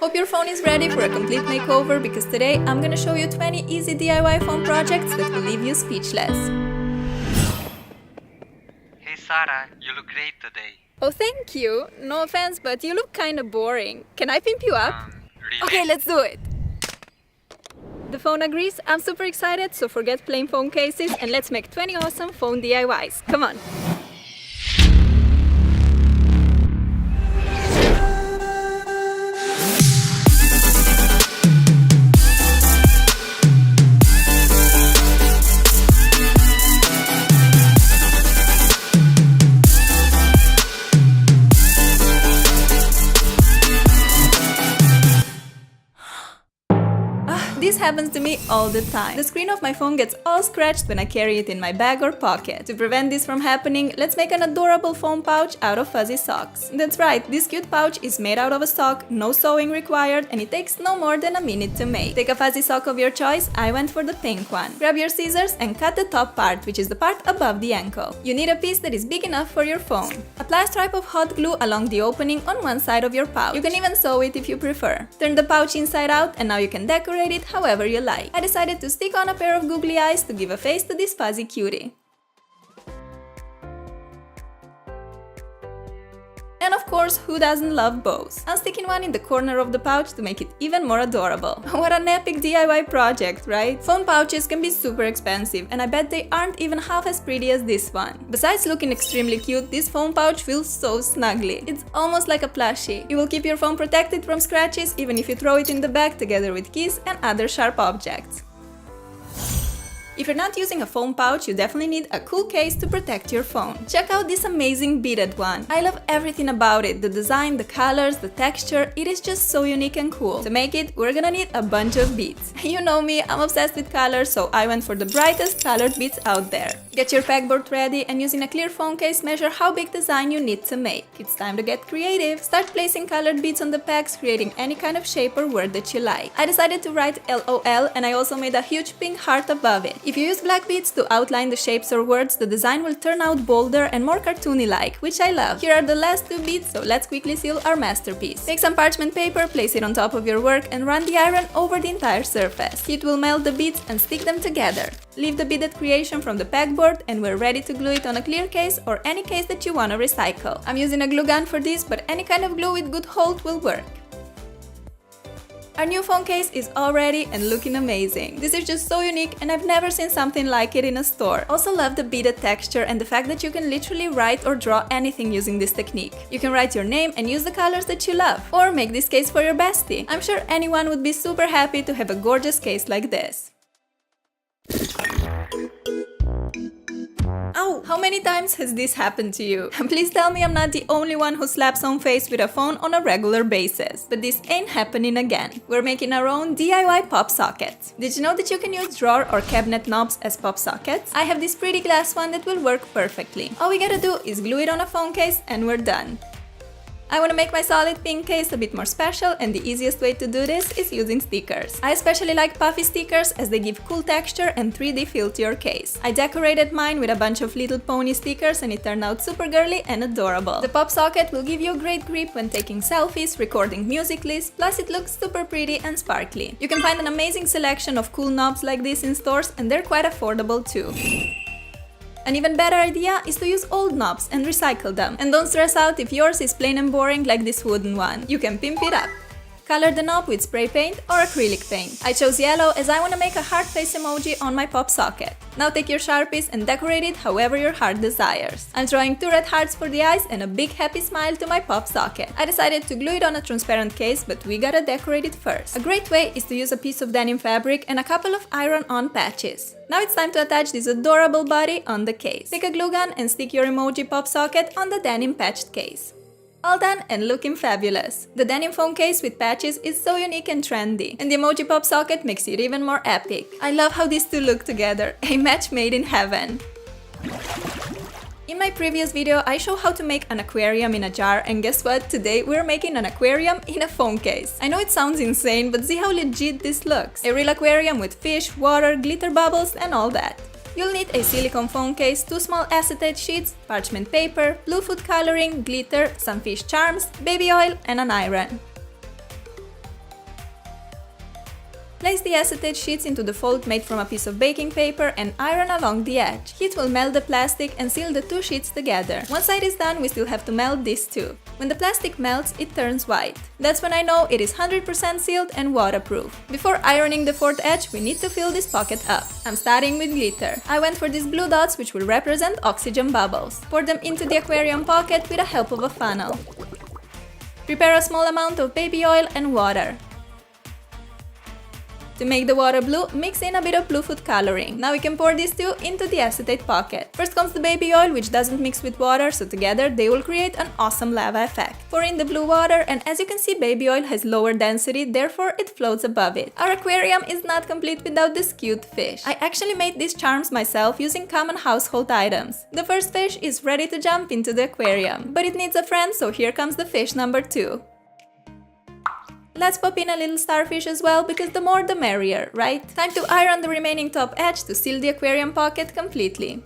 Hope your phone is ready for a complete makeover because today I'm gonna show you 20 easy DIY phone projects that will leave you speechless. Hey Sarah, you look great today. Oh, thank you. No offense, but you look kinda boring. Can I pimp you up? Really? Okay, let's do it. The phone agrees. I'm super excited, so forget plain phone cases and let's make 20 awesome phone DIYs. Come on. This happens to me all the time. The screen of my phone gets all scratched when I carry it in my bag or pocket. To prevent this from happening, let's make an adorable phone pouch out of fuzzy socks. That's right, this cute pouch is made out of a sock, no sewing required, and it takes no more than a minute to make. Take a fuzzy sock of your choice, I went for the pink one. Grab your scissors and cut the top part, which is the part above the ankle. You need a piece that is big enough for your phone. Apply a stripe of hot glue along the opening on one side of your pouch. You can even sew it if you prefer. Turn the pouch inside out and now you can decorate it however you like. I decided to stick on a pair of googly eyes to give a face to this fuzzy cutie. And of course, who doesn't love bows? I'm sticking one in the corner of the pouch to make it even more adorable. What an epic DIY project, right? Phone pouches can be super expensive, and I bet they aren't even half as pretty as this one. Besides looking extremely cute, this phone pouch feels so snuggly. It's almost like a plushie. You will keep your phone protected from scratches even if you throw it in the bag together with keys and other sharp objects. If you're not using a phone pouch, you definitely need a cool case to protect your phone. Check out this amazing beaded one. I love everything about it, the design, the colors, the texture, it is just so unique and cool. To make it, we're gonna need a bunch of beads. You know me, I'm obsessed with colors, so I went for the brightest colored beads out there. Get your pegboard ready and using a clear phone case, measure how big design you need to make. It's time to get creative. Start placing colored beads on the pegs, creating any kind of shape or word that you like. I decided to write LOL and I also made a huge pink heart above it. If you use black beads to outline the shapes or words, the design will turn out bolder and more cartoony-like, which I love. Here are the last two beads, so let's quickly seal our masterpiece. Take some parchment paper, place it on top of your work and run the iron over the entire surface. Heat will melt the beads and stick them together. Leave the beaded creation from the pegboard and we're ready to glue it on a clear case or any case that you want to recycle. I'm using a glue gun for this, but any kind of glue with good hold will work. Our new phone case is all ready and looking amazing. This is just so unique and I've never seen something like it in a store. Also love the beaded texture and the fact that you can literally write or draw anything using this technique. You can write your name and use the colors that you love. Or make this case for your bestie. I'm sure anyone would be super happy to have a gorgeous case like this. Ow! How many times has this happened to you? Please tell me I'm not the only one who slaps on face with a phone on a regular basis. But this ain't happening again. We're making our own DIY pop sockets. Did you know that you can use drawer or cabinet knobs as pop sockets? I have this pretty glass one that will work perfectly. All we gotta do is glue it on a phone case and we're done. I want to make my solid pink case a bit more special and the easiest way to do this is using stickers. I especially like puffy stickers as they give cool texture and 3D feel to your case. I decorated mine with a bunch of little pony stickers and it turned out super girly and adorable. The pop socket will give you a great grip when taking selfies, recording music lists, plus it looks super pretty and sparkly. You can find an amazing selection of cool knobs like this in stores and they're quite affordable too. An even better idea is to use old knobs and recycle them. And don't stress out if yours is plain and boring like this wooden one. You can pimp it up. Color the knob with spray paint or acrylic paint. I chose yellow as I want to make a heart face emoji on my pop socket. Now take your Sharpies and decorate it however your heart desires. I'm drawing 2 red hearts for the eyes and a big happy smile to my pop socket. I decided to glue it on a transparent case, but we gotta decorate it first. A great way is to use a piece of denim fabric and a couple of iron-on patches. Now it's time to attach this adorable body on the case. Pick a glue gun and stick your emoji pop socket on the denim patched case. All done and looking fabulous. The denim phone case with patches is so unique and trendy, and the emoji pop socket makes it even more epic. I love how these two look together, a match made in heaven. In my previous video, I showed how to make an aquarium in a jar, and guess what? Today we're making an aquarium in a phone case. I know it sounds insane, but see how legit this looks. A real aquarium with fish, water, glitter bubbles, and all that. You'll need a silicone phone case, 2 small acetate sheets, parchment paper, blue food coloring, glitter, some fish charms, baby oil, and an iron. Place the acetate sheets into the fold made from a piece of baking paper and iron along the edge. Heat will melt the plastic and seal the two sheets together. One side is done, we still have to melt this too. When the plastic melts, it turns white. That's when I know it is 100% sealed and waterproof. Before ironing the fourth edge, we need to fill this pocket up. I'm starting with glitter. I went for these blue dots which will represent oxygen bubbles. Pour them into the aquarium pocket with the help of a funnel. Prepare a small amount of baby oil and water. To make the water blue, mix in a bit of blue food coloring. Now we can pour these two into the acetate pocket. First comes the baby oil, which doesn't mix with water, so together they will create an awesome lava effect. Pour in the blue water, and as you can see, baby oil has lower density, therefore it floats above it. Our aquarium is not complete without this cute fish. I actually made these charms myself using common household items. The first fish is ready to jump into the aquarium, but it needs a friend, so here comes the fish number 2. Let's pop in a little starfish as well, because the more the merrier, right? Time to iron the remaining top edge to seal the aquarium pocket completely.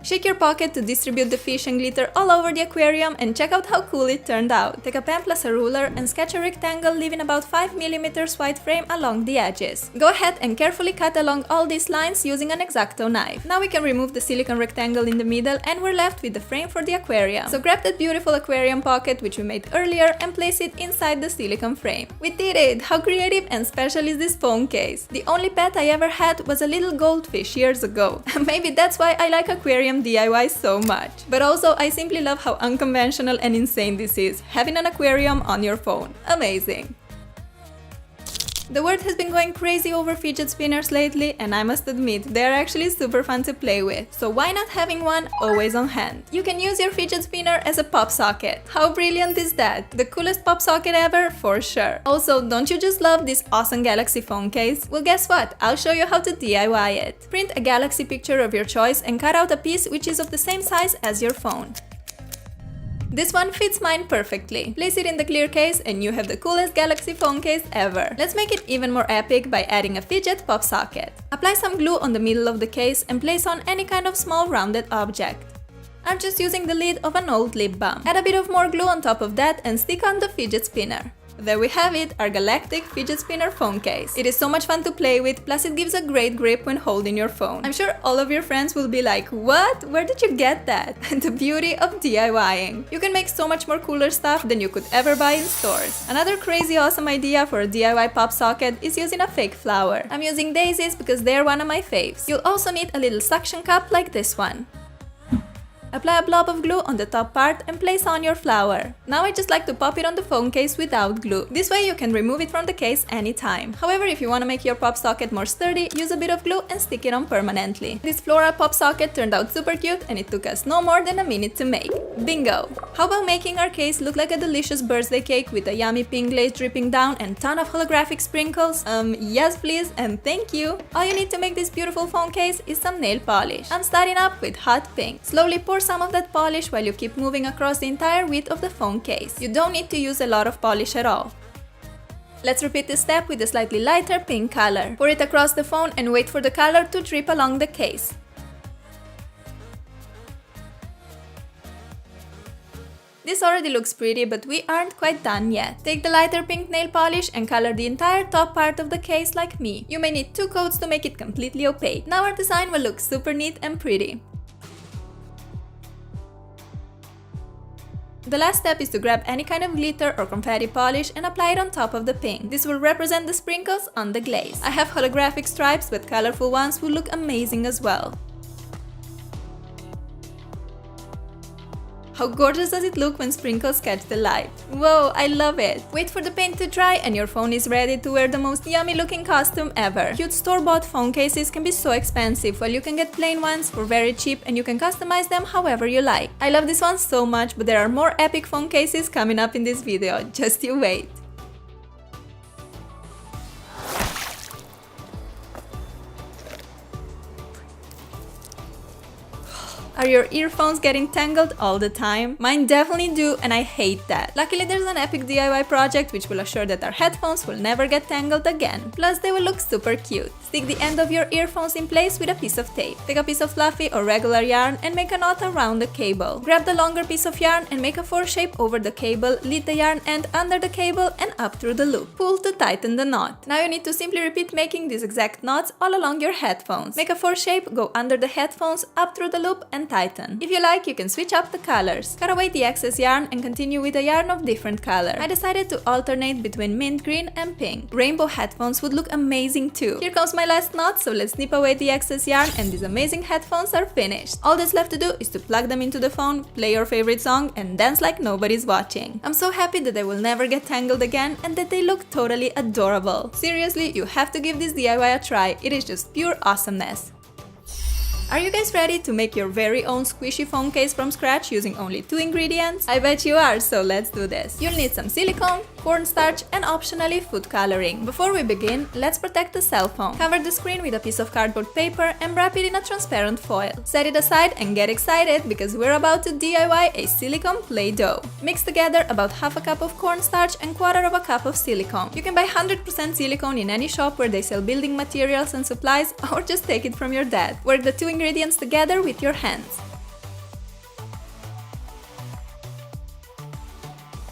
Shake your pocket to distribute the fish and glitter all over the aquarium and check out how cool it turned out. Take a pen plus a ruler and sketch a rectangle leaving about 5 mm wide frame along the edges. Go ahead and carefully cut along all these lines using an X-Acto knife. Now we can remove the silicone rectangle in the middle and we're left with the frame for the aquarium. So grab that beautiful aquarium pocket which we made earlier and place it inside the silicone frame. We did it! How creative and special is this phone case? The only pet I ever had was a little goldfish years ago. Maybe that's why I like aquarium DIY so much. But also, I simply love how unconventional and insane this is, having an aquarium on your phone. Amazing! The world has been going crazy over fidget spinners lately, and I must admit, they're actually super fun to play with. So why not having one always on hand? You can use your fidget spinner as a pop socket. How brilliant is that? The coolest pop socket ever, for sure. Also, don't you just love this awesome Galaxy phone case? Well, guess what? I'll show you how to DIY it. Print a Galaxy picture of your choice and cut out a piece which is of the same size as your phone. This one fits mine perfectly. Place it in the clear case and you have the coolest Galaxy phone case ever. Let's make it even more epic by adding a fidget pop socket. Apply some glue on the middle of the case and place on any kind of small rounded object. I'm just using the lid of an old lip balm. Add a bit of more glue on top of that and stick on the fidget spinner. There we have it, our galactic fidget spinner phone case. It is so much fun to play with, plus it gives a great grip when holding your phone. I'm sure all of your friends will be like, what? Where did you get that? The beauty of DIYing. You can make so much more cooler stuff than you could ever buy in stores. Another crazy awesome idea for a DIY pop socket is using a fake flower. I'm using daisies because they're one of my faves. You'll also need a little suction cup like this one. Apply a blob of glue on the top part and place on your flower. Now I just like to pop it on the phone case without glue. This way you can remove it from the case anytime. However, if you want to make your pop socket more sturdy, use a bit of glue and stick it on permanently. This floral pop socket turned out super cute and it took us no more than a minute to make. Bingo! How about making our case look like a delicious birthday cake with a yummy pink glaze dripping down and ton of holographic sprinkles? Yes please and thank you! All you need to make this beautiful phone case is some nail polish. I'm starting up with hot pink. Slowly pour some of that polish while you keep moving across the entire width of the phone case. You don't need to use a lot of polish at all. Let's repeat this step with a slightly lighter pink color. Pour it across the phone and wait for the color to drip along the case. This already looks pretty, but we aren't quite done yet. Take the lighter pink nail polish and color the entire top part of the case like me. You may need 2 coats to make it completely opaque. Now our design will look super neat and pretty. The last step is to grab any kind of glitter or confetti polish and apply it on top of the pink. This will represent the sprinkles on the glaze. I have holographic stripes, but colorful ones will look amazing as well. How gorgeous does it look when sprinkles catch the light? Whoa, I love it! Wait for the paint to dry and your phone is ready to wear the most yummy looking costume ever. Cute store-bought phone cases can be so expensive, while you can get plain ones for very cheap and you can customize them however you like. I love this one so much, but there are more epic phone cases coming up in this video, just you wait! Are your earphones getting tangled all the time? Mine definitely do, and I hate that. Luckily, there's an epic DIY project which will assure that our headphones will never get tangled again. Plus, they will look super cute. Stick the end of your earphones in place with a piece of tape. Take a piece of fluffy or regular yarn and make a knot around the cable. Grab the longer piece of yarn and make a 4 shape over the cable, lead the yarn end under the cable and up through the loop. Pull to tighten the knot. Now you need to simply repeat making these exact knots all along your headphones. Make a 4 shape, go under the headphones, up through the loop and tighten. If you like, you can switch up the colors. Cut away the excess yarn and continue with a yarn of different color. I decided to alternate between mint green and pink. Rainbow headphones would look amazing too. Here comes my last knot, so let's snip away the excess yarn and these amazing headphones are finished. All that's left to do is to plug them into the phone, play your favorite song and dance like nobody's watching. I'm so happy that they will never get tangled again and that they look totally adorable. Seriously, you have to give this DIY a try, it is just pure awesomeness. Are you guys ready to make your very own squishy phone case from scratch using only 2 ingredients? I bet you are, so let's do this. You'll need some silicone, cornstarch and optionally food coloring. Before we begin, let's protect the cell phone. Cover the screen with a piece of cardboard paper and wrap it in a transparent foil. Set it aside and get excited because we're about to DIY a silicone Play-Doh. Mix together about half a cup of cornstarch and quarter of a cup of silicone. You can buy 100% silicone in any shop where they sell building materials and supplies or just take it from your dad. Work the 2 ingredients together with your hands.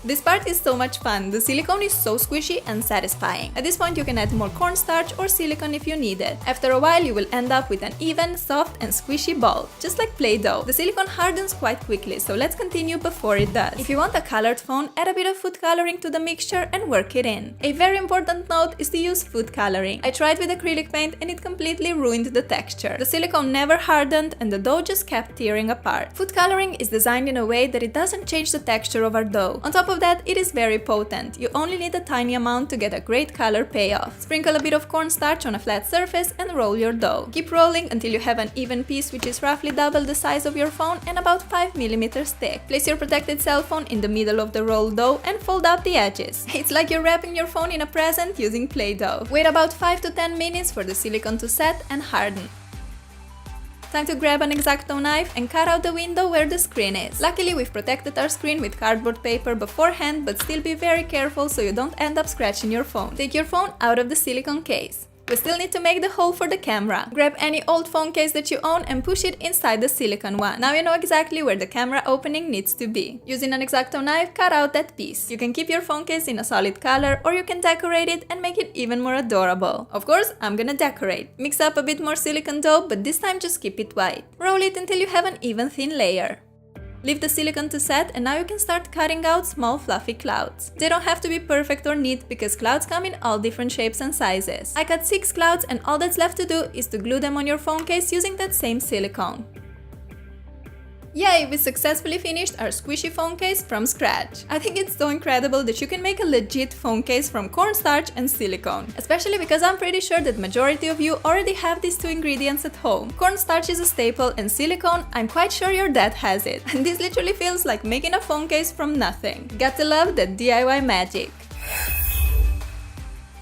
This part is so much fun, the silicone is so squishy and satisfying. At this point you can add more cornstarch or silicone if you need it. After a while you will end up with an even, soft and squishy ball, just like Play-Doh. The silicone hardens quite quickly, so let's continue before it does. If you want a colored phone, add a bit of food coloring to the mixture and work it in. A very important note is to use food coloring. I tried with acrylic paint and it completely ruined the texture. The silicone never hardened and the dough just kept tearing apart. Food coloring is designed in a way that it doesn't change the texture of our dough. On top of that, it is very potent. You only need a tiny amount to get a great color payoff. Sprinkle a bit of cornstarch on a flat surface and roll your dough. Keep rolling until you have an even piece which is roughly double the size of your phone and about 5 mm thick. Place your protected cell phone in the middle of the rolled dough and fold out the edges. It's like you're wrapping your phone in a present using Play-Doh. Wait about 5 to 10 minutes for the silicone to set and harden. Time to grab an X-Acto knife and cut out the window where the screen is. Luckily, we've protected our screen with cardboard paper beforehand, but still be very careful so you don't end up scratching your phone. Take your phone out of the silicone case. We still need to make the hole for the camera. Grab any old phone case that you own and push it inside the silicone one. Now you know exactly where the camera opening needs to be. Using an X-Acto knife, cut out that piece. You can keep your phone case in a solid color or you can decorate it and make it even more adorable. Of course, I'm gonna decorate. Mix up a bit more silicone dough, but this time just keep it white. Roll it until you have an even thin layer. Leave the silicone to set and now you can start cutting out small fluffy clouds. They don't have to be perfect or neat because clouds come in all different shapes and sizes. I cut 6 clouds and all that's left to do is to glue them on your phone case using that same silicone. Yay, we successfully finished our squishy phone case from scratch. I think it's so incredible that you can make a legit phone case from cornstarch and silicone. Especially because I'm pretty sure that majority of you already have these 2 ingredients at home. Cornstarch is a staple and silicone, I'm quite sure your dad has it. And this literally feels like making a phone case from nothing. Got to love that DIY magic.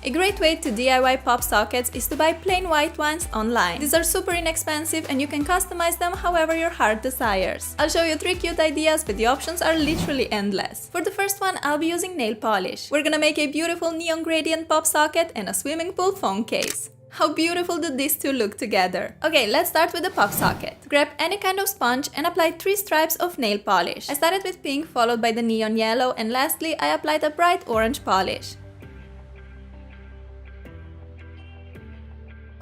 A great way to DIY pop sockets is to buy plain white ones online. These are super inexpensive and you can customize them however your heart desires. I'll show you 3 cute ideas, but the options are literally endless. For the first one, I'll be using nail polish. We're gonna make a beautiful neon gradient pop socket and a swimming pool phone case. How beautiful do these 2 look together? Okay, let's start with the pop socket. Grab any kind of sponge and apply 3 stripes of nail polish. I started with pink, followed by the neon yellow, and lastly I applied a bright orange polish.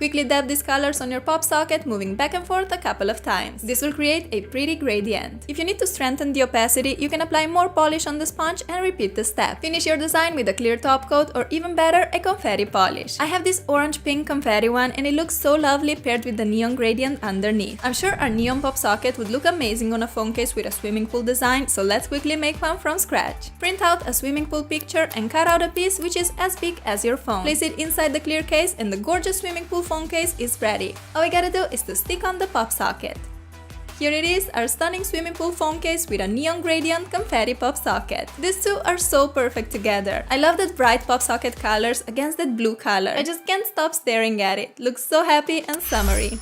Quickly dab these colors on your pop socket, moving back and forth a couple of times. This will create a pretty gradient. If you need to strengthen the opacity, you can apply more polish on the sponge and repeat the step. Finish your design with a clear top coat or even better, a confetti polish. I have this orange-pink confetti one and it looks so lovely paired with the neon gradient underneath. I'm sure our neon pop socket would look amazing on a phone case with a swimming pool design, so let's quickly make one from scratch. Print out a swimming pool picture and cut out a piece which is as big as your phone. Place it inside the clear case and the gorgeous swimming pool phone case is ready. All we gotta do is to stick on the pop socket. Here it is, our stunning swimming pool phone case with a neon gradient confetti pop socket. These 2 are so perfect together. I love that bright pop socket colors against that blue color. I just can't stop staring at it. Looks so happy and summery.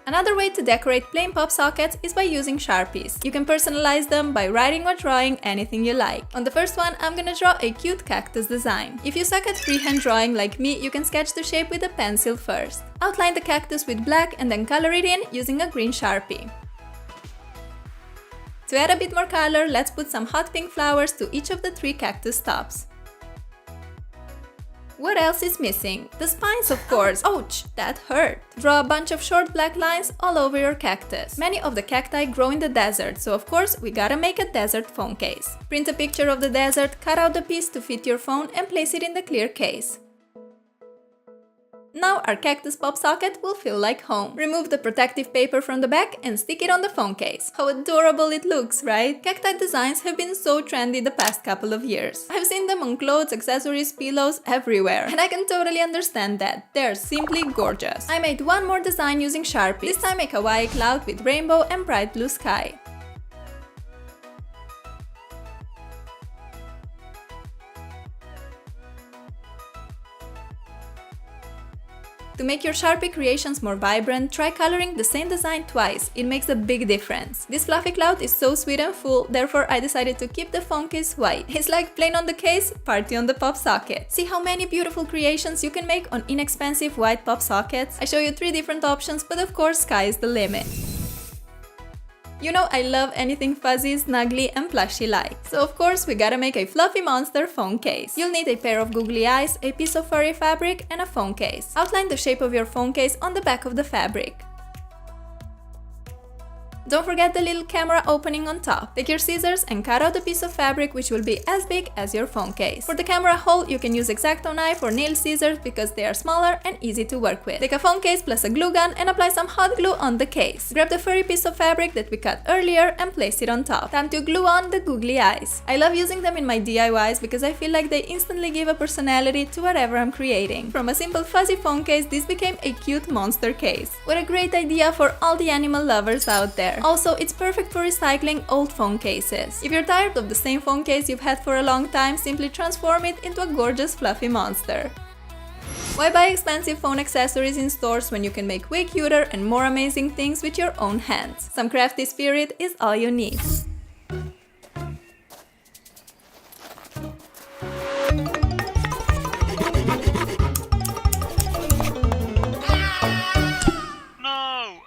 Another way to decorate plain pop sockets is by using Sharpies. You can personalize them by writing or drawing anything you like. On the first one, I'm gonna draw a cute cactus design. If you suck at freehand drawing like me, you can sketch the shape with a pencil first. Outline the cactus with black and then color it in using a green Sharpie. To add a bit more color, let's put some hot pink flowers to each of the 3 cactus tops. What else is missing? The spines, of course! Ouch! That hurt! Draw a bunch of short black lines all over your cactus. Many of the cacti grow in the desert, so of course we gotta make a desert phone case. Print a picture of the desert, cut out the piece to fit your phone and place it in the clear case. Now our cactus pop socket will feel like home. Remove the protective paper from the back and stick it on the phone case. How adorable it looks, right? Cacti designs have been so trendy the past couple of years. I've seen them on clothes, accessories, pillows, everywhere. And I can totally understand that. They're simply gorgeous. I made one more design using Sharpie. This time a kawaii cloud with rainbow and bright blue sky. To make your Sharpie creations more vibrant, try coloring the same design twice. It makes a big difference. This fluffy cloud is so sweet and full, therefore I decided to keep the phone case white. It's like plain on the case, party on the pop socket. See how many beautiful creations you can make on inexpensive white pop sockets? I show you 3 different options, but of course sky is the limit. You know I love anything fuzzy, snuggly and plushy like. So of course we gotta make a fluffy monster phone case. You'll need a pair of googly eyes, a piece of furry fabric and a phone case. Outline the shape of your phone case on the back of the fabric. Don't forget the little camera opening on top. Take your scissors and cut out a piece of fabric which will be as big as your phone case. For the camera hole, you can use X-Acto knife or nail scissors because they are smaller and easy to work with. Take a phone case plus a glue gun and apply some hot glue on the case. Grab the furry piece of fabric that we cut earlier and place it on top. Time to glue on the googly eyes. I love using them in my DIYs because I feel like they instantly give a personality to whatever I'm creating. From a simple fuzzy phone case, this became a cute monster case. What a great idea for all the animal lovers out there. Also, it's perfect for recycling old phone cases. If you're tired of the same phone case you've had for a long time, simply transform it into a gorgeous fluffy monster. Why buy expensive phone accessories in stores when you can make way cuter and more amazing things with your own hands? Some crafty spirit is all you need.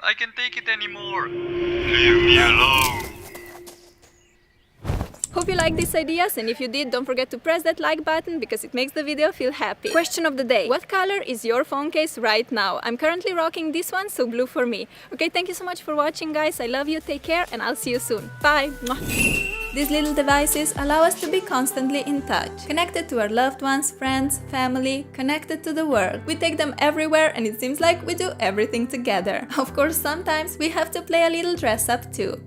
I can't take it anymore. Leave me alone. Hope you liked these ideas, and if you did, don't forget to press that like button because it makes the video feel happy. Question of the day: what color is your phone case right now? I'm currently rocking this one, so blue for me. Okay, thank you so much for watching, guys. I love you, take care, and I'll see you soon. Bye! These little devices allow us to be constantly in touch, connected to our loved ones, friends, family, connected to the world. We take them everywhere and it seems like we do everything together. Of course, sometimes we have to play a little dress up too.